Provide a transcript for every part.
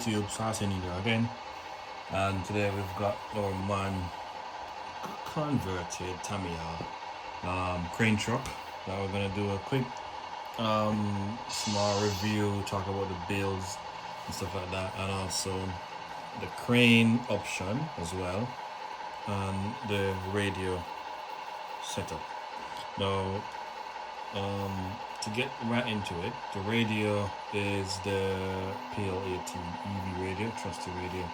YouTube, Saucy Nigga again, and today we've got our man converted Tamiya crane truck that we're gonna do a quick small review, talk about the builds and stuff like that, and also the crane option as well, and the radio setup. Now, to get right into it, the radio is the PL18 EV radio, trusty radio,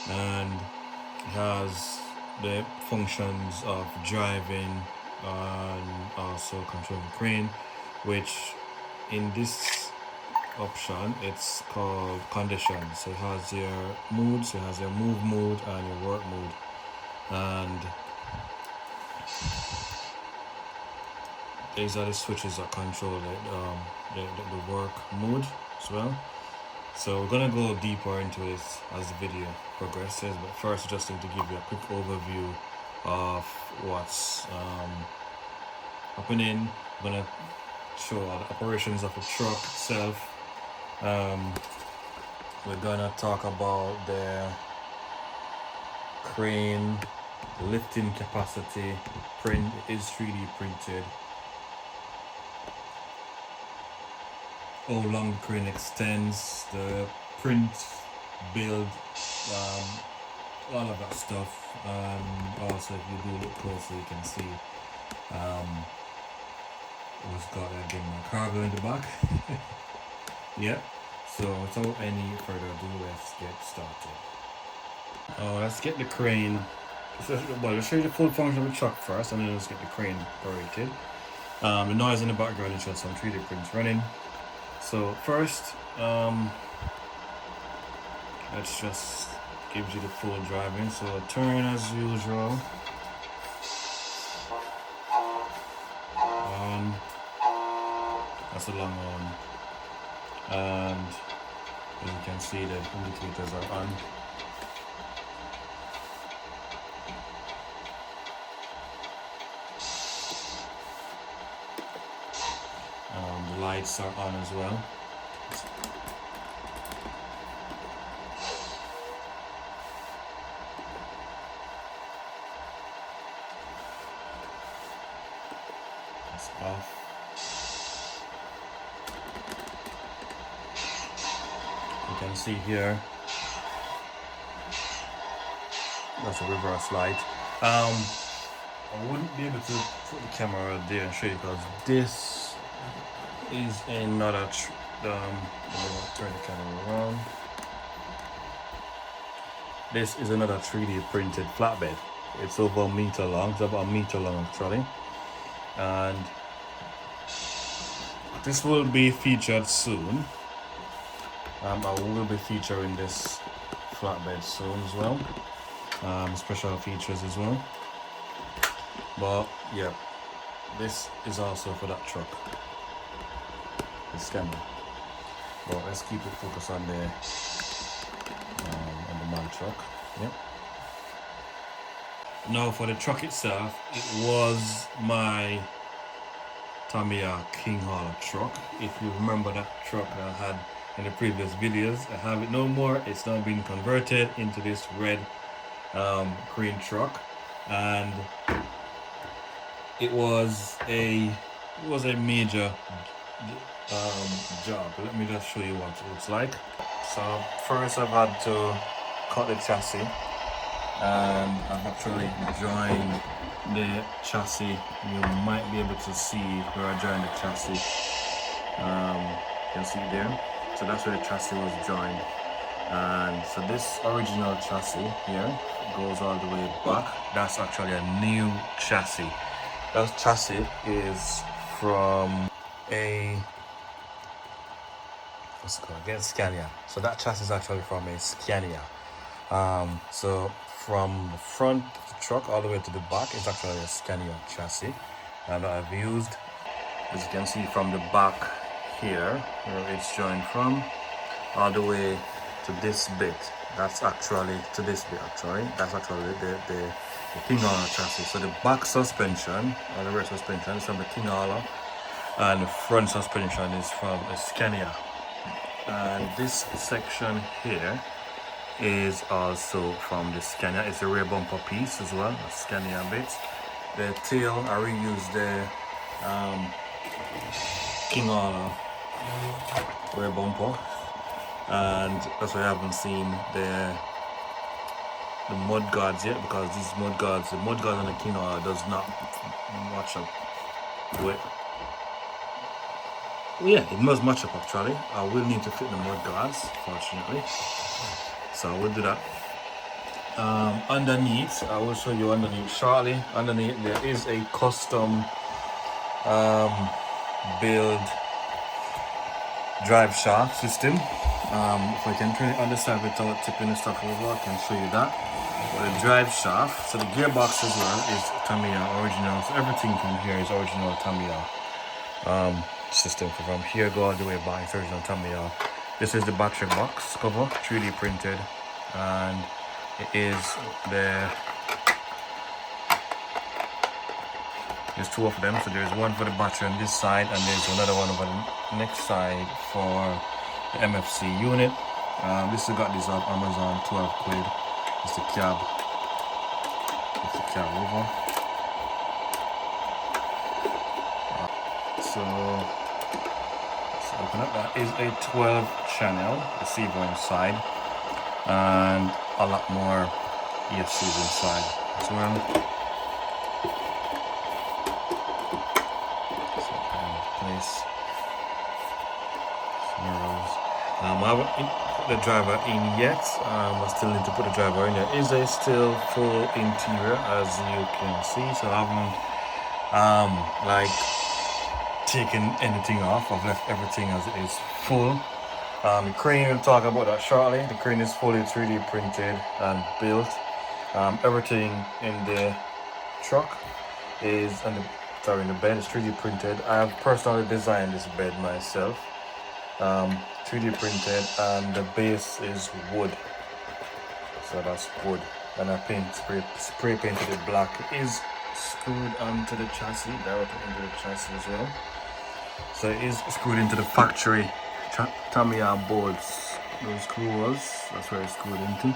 and it has the functions of driving and also controlling the crane, which in this option it's called conditions. So it has your moods, it has your move mode and your work mode, and these are the switches that control the work mode as well. So we're gonna go deeper into it as the video progresses, but first just need to give you a quick overview of what's happening. I'm gonna show all the operations of the truck itself. We're gonna talk about the crane lifting capacity. Print is 3D printed. How long the crane extends, the print build, all of that stuff. Also, if you do look closer, you can see what's got again my cargo in the back. Yeah. So without any further ado, let's get started. Let's get the crane. Well, let's show you the full function of the truck first, and then let's get the crane operated. The noise in the background is just some 3D prints running. So first, let's just gives you the full driving. So turn as usual. On. That's a long one. And as you can see, the indicators are on. The lights are on as well. It's off. You can see here, that's a reverse light. I wouldn't be able to put the camera there and show you because this is another turn the camera around. This is another 3D printed flatbed. It's over a meter long. It's about a meter long actually, and this will be featured soon. I will be featuring this flatbed soon as well. Special features as well. But yeah, this is also for that truck. It's camera. But let's keep it focused on the man truck. Yep. Now for the truck itself, it was my Tamiya King Hauler truck. If you remember that truck that I had in the previous videos, I have it no more. It's now been converted into this red crane truck, and it was a major job. Let me just show you what it looks like. So first I've had to cut the chassis, and I've actually joined the chassis. You might be able to see where I joined the chassis. You can see it there. So that's where the chassis was joined, and so this original chassis here goes all the way back. That's actually a new chassis. That chassis is from a Scania. So that chassis is actually from a Scania. So from the front of the truck all the way to the back is actually a Scania chassis that I've used. As you can see from the back here, where it's joined from, all the way to this bit. That's actually that's actually the King Hauler chassis. So the back suspension or the rear suspension is from the King Hauler, and the front suspension is from a Scania. And this section here is also from the Scania. It's a rear bumper piece as well, a Scania bit. The tail, I reused the King Honor rear bumper, and that's why I haven't seen the mud guards yet, because these mud guards, the mud guards on the King Honor does not match up with. Well, yeah, it must match up actually. I will need to fit the mud guards, fortunately, so we'll do that. Underneath, I will show you underneath shortly. Underneath there is a custom build drive shaft system. If I can turn it on the side without tipping the stuff over, I can show you that. But the drive shaft, so the gearbox as well is Tamiya original. So everything from here is original Tamiya system. From here go all the way back, it's original Tamiya. This is the battery box cover, 3D printed, and it is there's two of them, so there's one for the battery on this side, and there's another one over the next side for the MFC unit. This I got this off Amazon, 12 quid. It's the cab. It's the cab over. So let's open up. That is a 12 channel receiver inside, and a lot more ESCs inside as well. Place I haven't put the driver in yet. I still need to put the driver in. There is a still full interior, as you can see, so I haven't like taken anything off. I've left everything as it is full. The crane, we'll talk about that shortly. The crane is fully 3D printed and built. Everything in the truck is in the bed is 3D printed. I have personally designed this bed myself. 3D printed, and the base is wood. So that's wood. And I spray painted it black. It is screwed onto the chassis, directly into the chassis as well. So it is screwed into the factory Tamiya bolts. Those screws, that's where it's screwed into.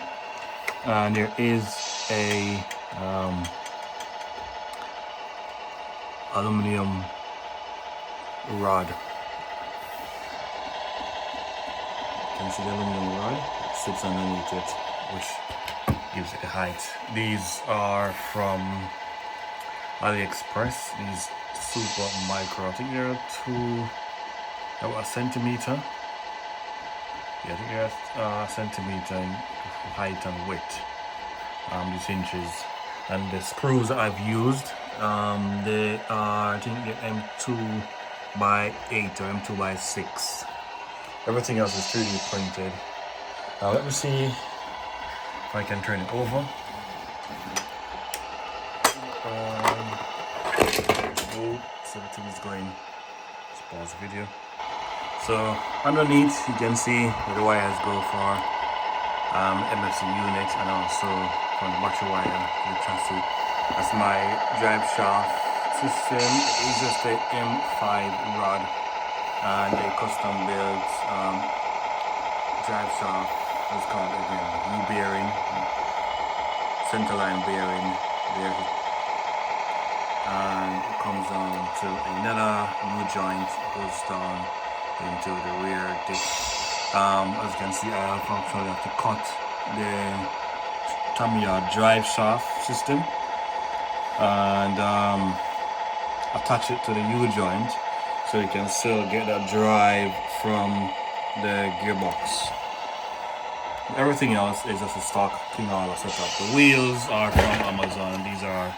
And there is a aluminum rod. Can you see the aluminum rod? It sits underneath it, which gives it a height. These are from AliExpress. These super micro. I think they're about a centimeter. Yeah, I think they're a centimeter in height and width. These inches. And the screws that I've used, they are, I think they're M2 by 8 or M2 by 6. Everything else is 3D printed. Now let me see if I can turn it over. So the thing is going. Let's pause the video. So underneath you can see where the wires go for MFC unit, and also from the battery wire to the chassis. That's my drive shaft system. It's just a M5 rod and a custom built drive shaft. Let's call it again, new bearing, centerline bearing there, and it comes down to another new joint, goes down into the rear disc. As you can see, I actually have to cut the Tamiya drive shaft system and attach it to the U-joint, so you can still get that drive from the gearbox. Everything else is just a stock King Honor setup. The wheels are from Amazon. These are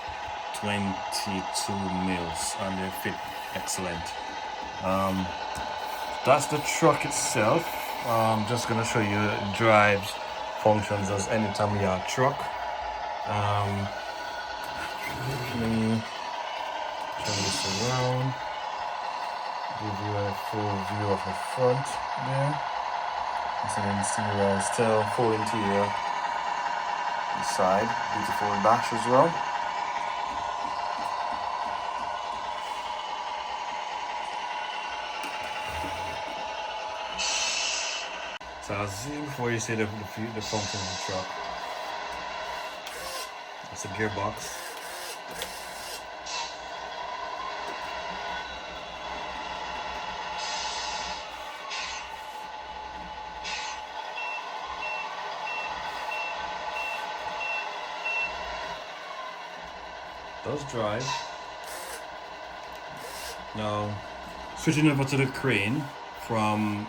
22 mils and they fit excellent. That's the truck itself. I'm just gonna show you it drives, functions as any Tamiya truck. Let me turn this around, give you a full view of the front there. So then see still full interior inside, beautiful dash as well. see before you see the function of the truck. It's a gearbox. Does drive. Now, switching over to the crane from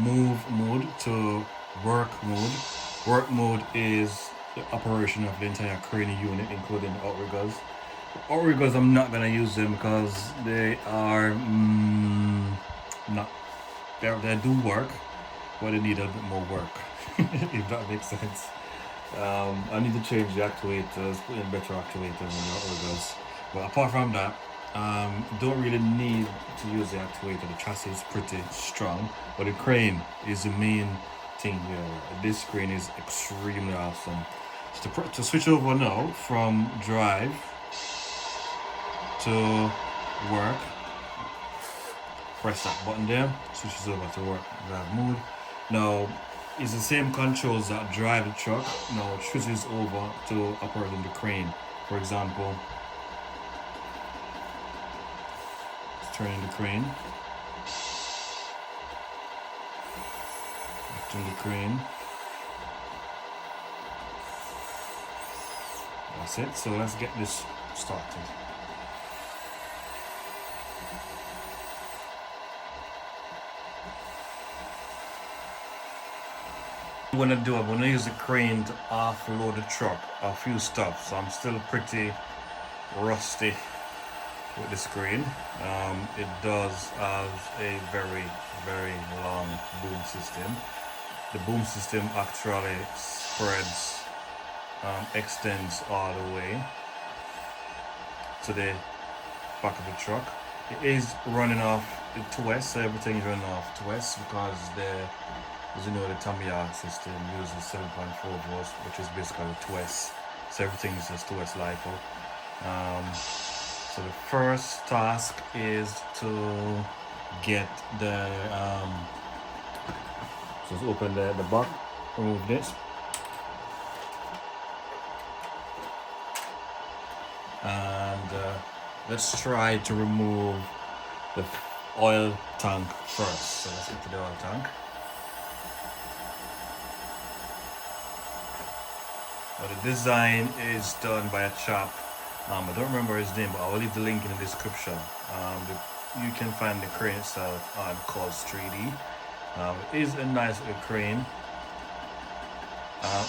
move mode to work mode. Work mode is the operation of the entire crane unit, including the outriggers. Outriggers, I'm not gonna use them because they are not. They do work, but they need a bit more work. If that makes sense. I need to change the actuators, put in better actuators on the outriggers. But apart from that, don't really need to use the actuator. The chassis is pretty strong, but the crane is the main thing here. This crane is extremely awesome. So to switch over now from drive to work, press that button there, switches over to work drive mode. Now it's the same controls that drive the truck. Now it switches over to operating the crane. For example, turning the crane, lifting the crane. That's it. So let's get this started. I'm gonna use the crane to offload the truck a few stuff. So I'm still pretty rusty with the screen. It does have a very, very long boom system. The boom system actually extends all the way to the back of the truck. It is running off the twist, so everything is running off twist because as you know, the Tamiya system uses 7.4 volts, which is basically a twist. So everything is just twist LiPo. So the first task is to get the so let's open the back, remove this, and let's try to remove the oil tank first. So let's empty the oil tank. Now the design is done by a chap. I don't remember his name, but I will leave the link in the description. You can find the crane itself on Cause 3D. It is a nice little crane.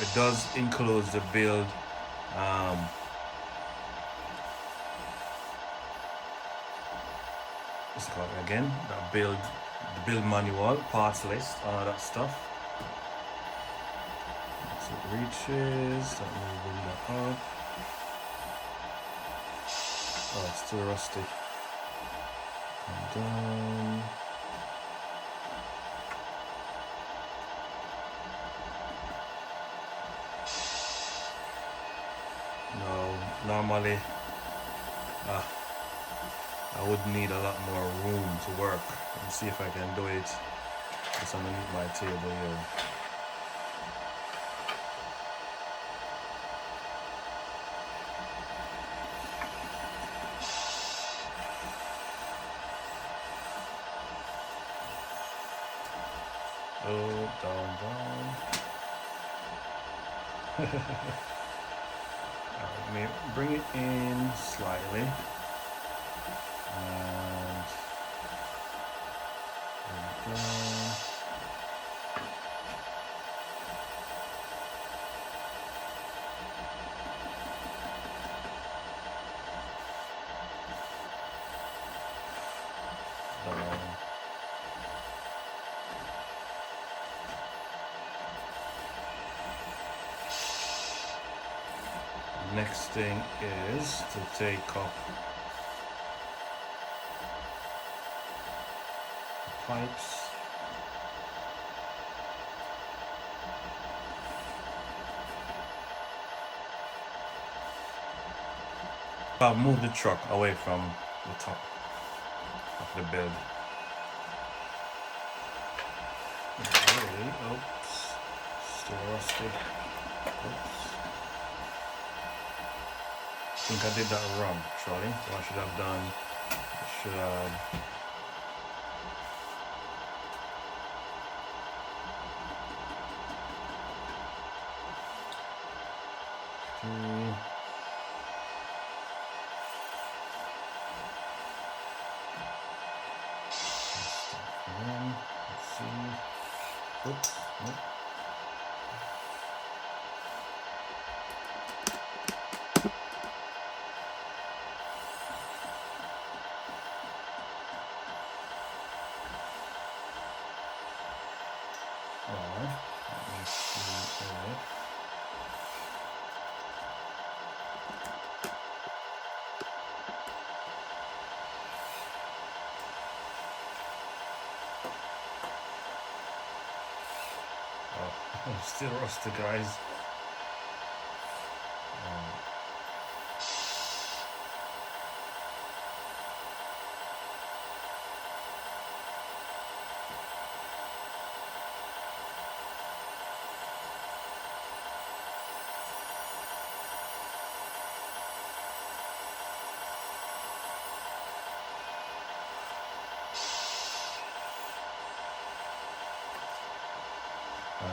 It does include the build. What's it called again? The build manual, parts list, all that stuff. So it reaches. Let me bring that up. Oh, it's still rusty. And down. No, normally I would need a lot more room to work. Let me see if I can do it just underneath my table here. Oh, down. Let me bring it in slightly. And there we go. Next thing is to take up the pipes. I'll move the truck away from the top of the build. really. Oops. Still rusty. Oops. I think I did that wrong, actually. What I should have done, I should have... Let's see. Oops. Nope. Alright. Let me see it. Oh, I'm still rusty, guys.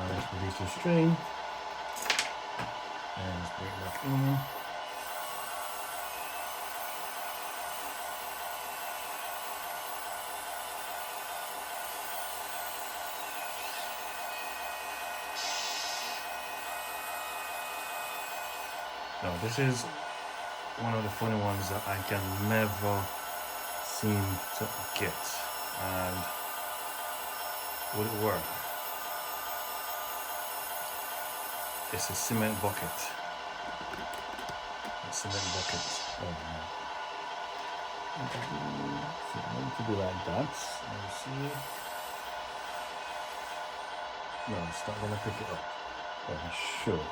Let's release the string. And let's bring it back in. Now this is one of the funny ones that I can never seem to get. And would it work? It's a cement bucket. A cement bucket. Oh man. So I want to do like that. Let me see. No, it's not gonna pick it up. Oh, it should.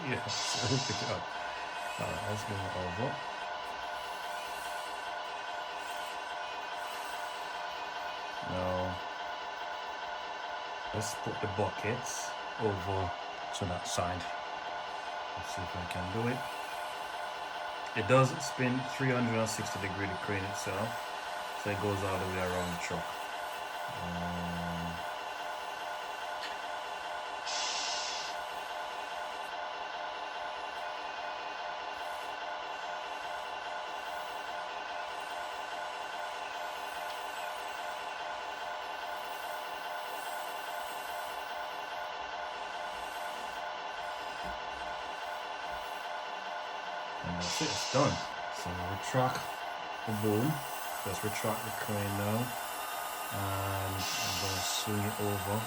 Yes, it'll pick it up. Alright, let's bring it over. Now, let's put the buckets over to that side. Let's see if I can do it. It does spin 360-degree, the crane itself, so it goes all the way around the truck. And that's it, it's done. So retract the boom. Let's retract the crane now. And I'm going to swing it over.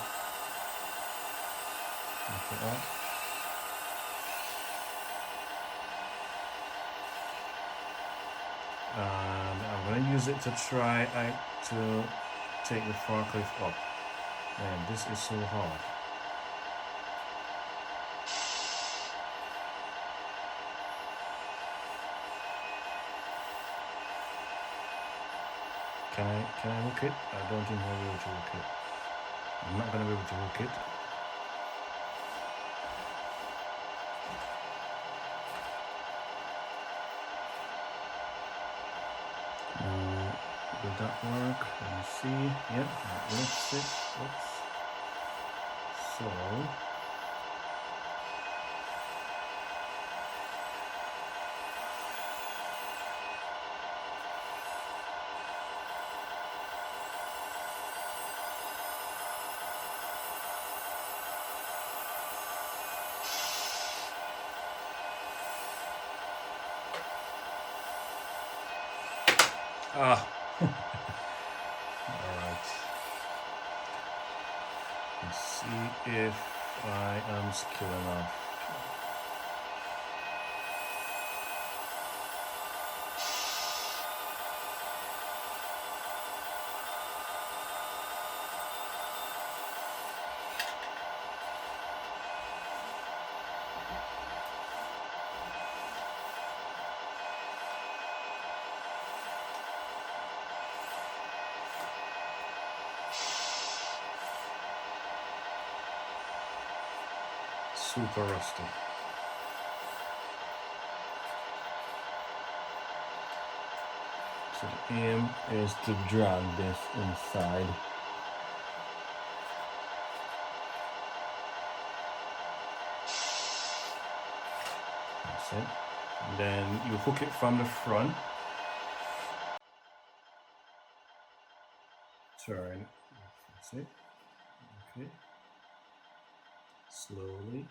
Look at that. And I'm going to use it to try to take the forklift up. Man, this is so hard. Can I hook it? I don't think I'll be able to hook it. I'm not going to be able to hook it. Will that work? Let me see. Yep, that lifts it. Oops. So alright. Let's see if I am skill enough. super rusty. So the aim is to drag this inside. That's it. And then you hook it from the front. Turn. That's it. Okay. Slowly.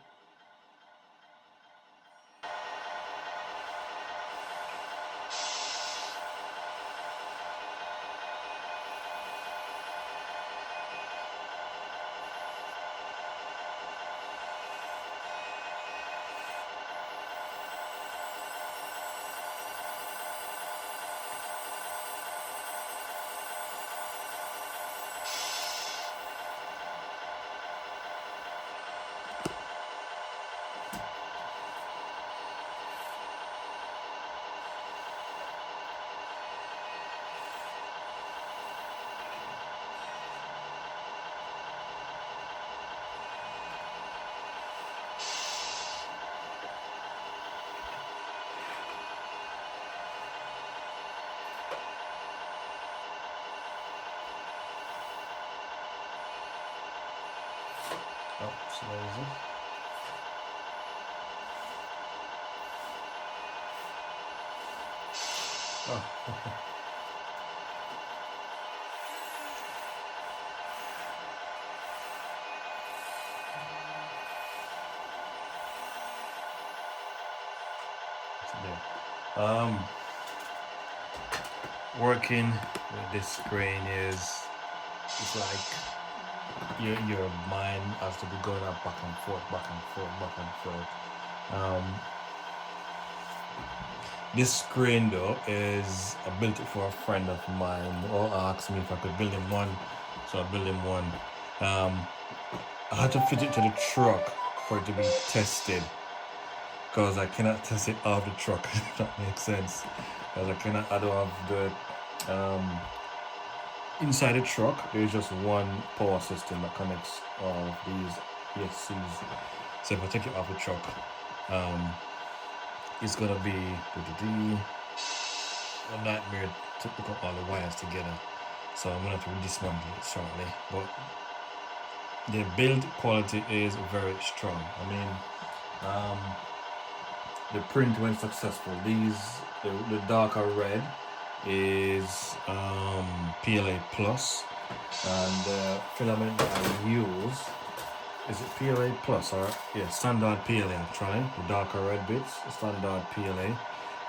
Oh, slowly. Oh. There. Working with this crane is it's like your mind has to be going up back and forth, back and forth, back and forth. This crane though is I built it for a friend of mine or asked me if I could build him one, so I built him one. I had to fit it to the truck for it to be tested because I cannot test it off the truck. If that makes sense. Because I don't have the inside the truck. There's just one power system that connects all of these ESCs. So if I take it off the truck, it's gonna be a nightmare to hook up all the wires together. So I'm gonna have to dismantle it shortly. But the build quality is very strong. I mean, the print when successful. The darker red is PLA plus, and the filament that I use is it PLA plus or yeah, standard PLA actually. The darker red bits, standard PLA.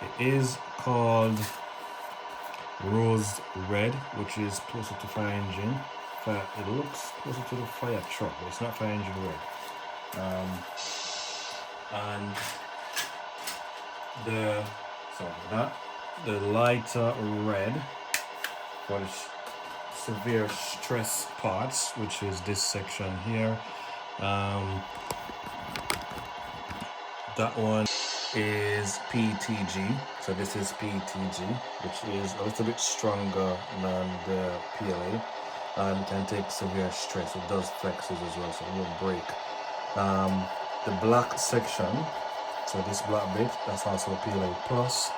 It is called rose red, which is closer to fire engine. It looks closer to the fire truck, but it's not fire engine red. And the lighter red for the severe stress parts, which is this section here. That one is PTG, so this is PTG, which is a little bit stronger than the PLA and can take severe stress. It does flexes as well, so it won't break. The black section, so this black bit, that's also PLA plus,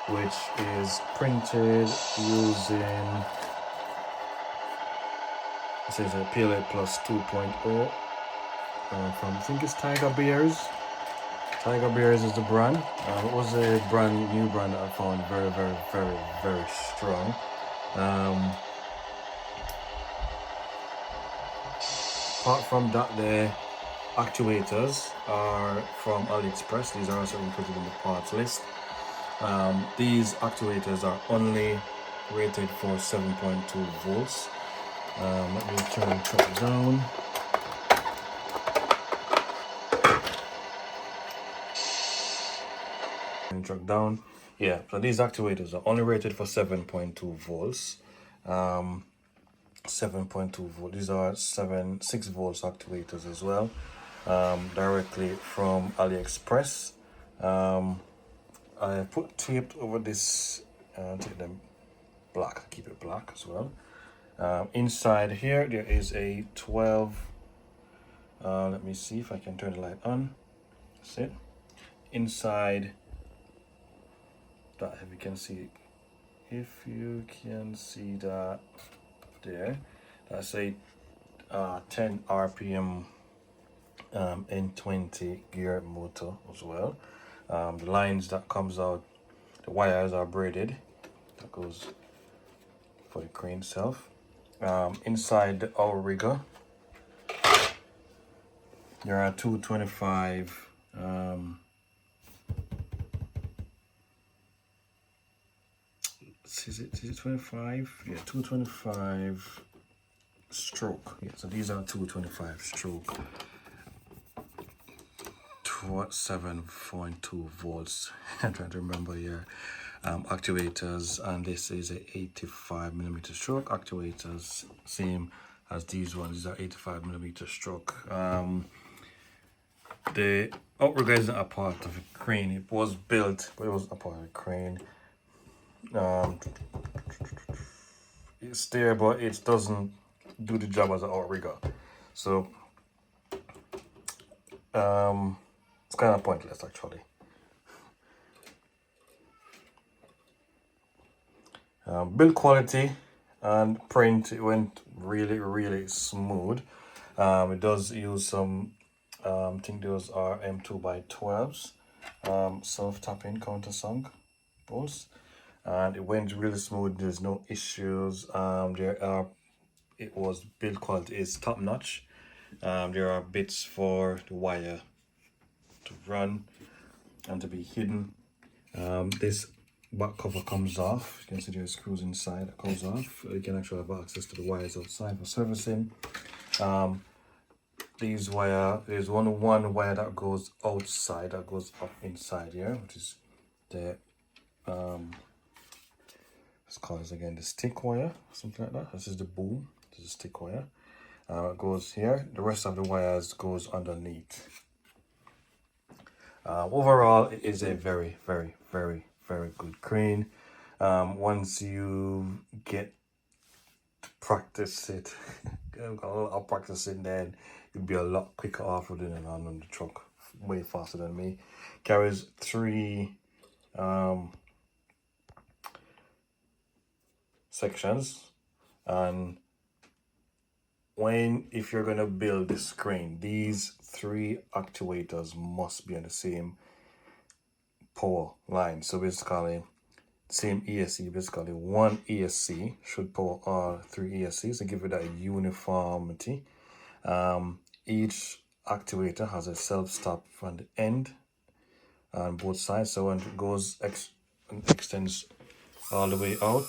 which is printed using, it says a PLA plus 2.0 from, I think it's Tiger Bears. Tiger Bears is the brand. It was a new brand that I found very, very, very, very strong. Apart from that, the actuators are from AliExpress. These are also included in the parts list. These actuators are only rated for 7.2 volts. Let me turn the truck down. Truck down. Yeah, so these actuators are only rated for 7.2 volts. 7.2 volt. These are 6 volts actuators as well, directly from AliExpress. I put tape over this, take them black, keep it black as well. Inside here there is a 12. Let me see if I can turn the light on. See, inside that, if you can see, if you can see that there, that's a 10 RPM N20 gear motor as well. The lines that comes out, the wires are braided. That goes for the crane itself. Inside the outrigger, there are 225 is it 25? Yeah, 225 stroke. Yeah, so these are 225 stroke 7.2 volts. I'm trying to remember here. Actuators, and this is a 85mm stroke actuators, same as these ones. These are 85mm stroke. The outrigger isn't a part of a crane. It was built, but it wasn't a part of a crane. It's there, but it doesn't do the job as an outrigger. So it's kind of pointless actually. Build quality and print, it went really smooth. It does use some I think those are M2x12s, self-tapping countersunk bolts, and it went really smooth. There's no issues. It was build quality is top notch. There are bits for the wire to run and to be hidden. This back cover comes off. You can see there's screws inside that comes off. You can actually have access to the wires outside for servicing. There's one wire that goes outside, that goes up inside here, which is the let's call this again the stick wire, something like that. This is the boom. This is stick wire. It goes here. The rest of the wires goes underneath. Overall, it is a very good crane. Once you get to practice it, got a lot of practicing, then you'll be a lot quicker off-roading and on the truck, way faster than me. Carries 3 sections, and if you're gonna build this crane, these 3 actuators must be on the same power line. So basically, same ESC. Basically, one ESC should power all 3 ESCs and give it that uniformity. Each actuator has a self-stop from the end on both sides, so when it goes and extends all the way out,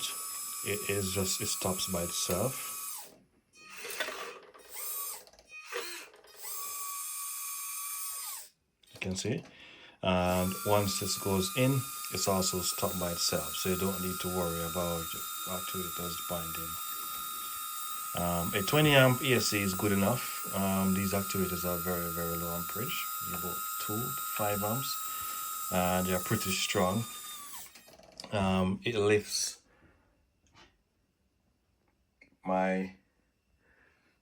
it stops by itself. You can see, and once this goes in, it's also stopped by itself, so you don't need to worry about actuators binding. A 20 amp ESC is good enough. These actuators are very low amperage, about 2 to 5 amps, and they are pretty strong. It lifts my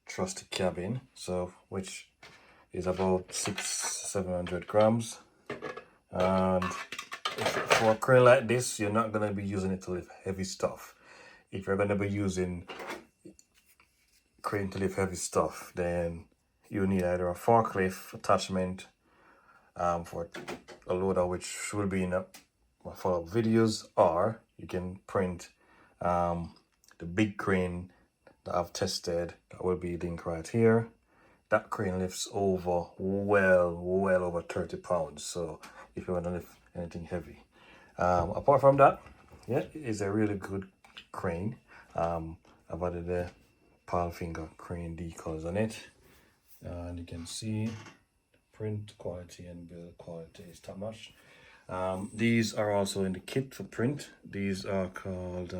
trusty cabin, so which is about 600-700 grams, and for a crane like this, you're not going to be using it to lift heavy stuff. If you're going to be using crane to lift heavy stuff, then you need either a forklift attachment for a loader, which will be in my follow-up videos, or you can print the big crane that I've tested. That will be linked right here. That crane lifts over well over 30 pounds. So if you want to lift anything heavy, apart from that, yeah, it is a really good crane. I've added the pal finger crane decals on it, and you can see print quality and build quality is top notch. These are also in the kit for print. These are called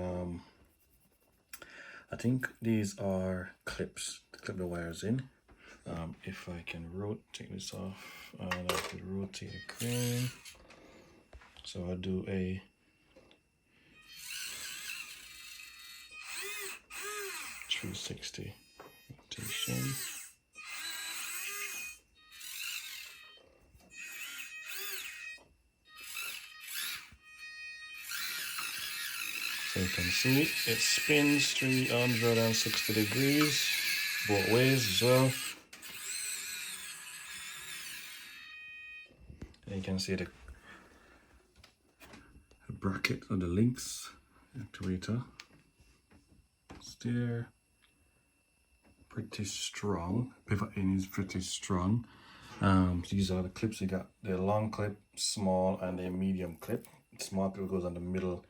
I think these are clips to clip the wires in. If I can take this off, and I could rotate the crane. So I do a .360 rotation. So you can see it spins 360 degrees both ways as well. And you can see the bracket or the links actuator. Steer, pretty strong. Pivot in is pretty strong. These are the clips. You got the long clip, small, and the medium clip. Small clip goes on the middle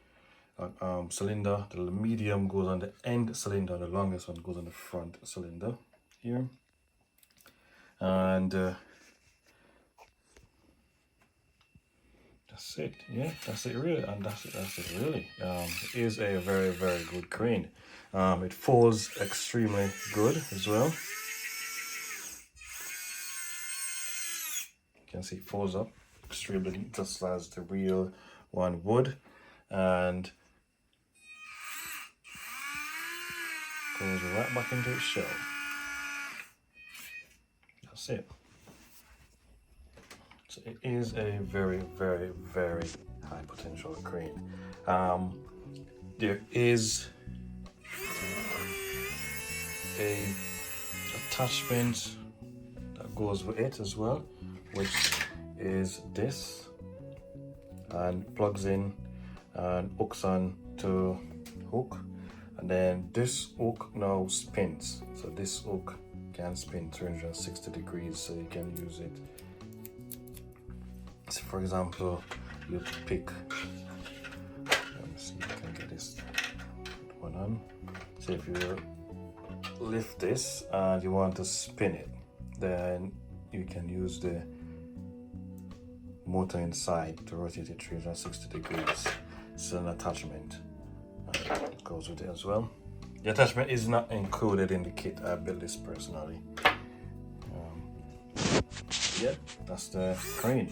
cylinder. The medium goes on the end cylinder. The longest one goes on the front cylinder here. And that's it. Yeah, that's it really. And that's it really. It is a very, very good crane. It folds extremely good as well. You can see it folds up extremely just as the real one would, and goes right back into its shell. That's it. So it is a very, very, very high potential crane. There is a attachment that goes with it as well, which is this, and plugs in and hooks on to hook, and then this hook now spins. So this hook can spin 360 degrees, so you can use it. So for example, you pick, let me see if I can get this one on. So if you lift this and you want to spin it, then you can use the motor inside to rotate it 360 degrees. It's an attachment that goes with it as well. The attachment is not included in the kit. I built this personally. Yeah, that's the crane.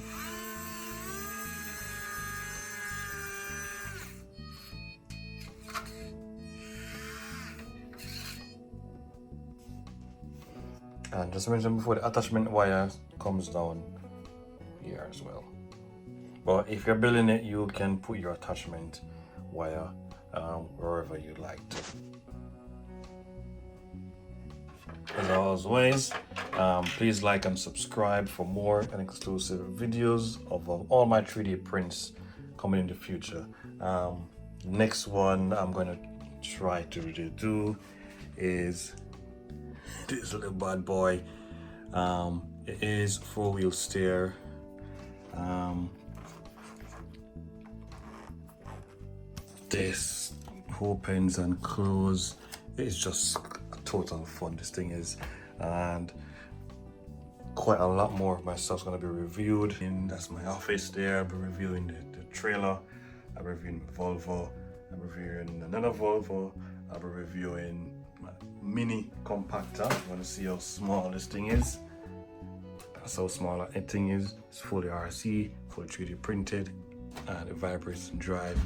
And just mentioned before, the attachment wire comes down here as well. But if you're building it, you can put your attachment wire wherever you like to. As always, please like and subscribe for more and exclusive videos of all my 3D prints coming in the future. Next one I'm going to try to do is this little bad boy. It is 4-wheel steer. This opens and closes. It's just a total fun, this thing is, and quite a lot more of my stuff's going to be reviewed. And that's my office there. I'll be reviewing the trailer, I'll be reviewing the Volvo, I'll be reviewing another Volvo, I'll be reviewing my mini compactor. You want to see how small this thing is? That's how small that thing is. It's fully RC, fully 3D printed, and it vibrates and drives.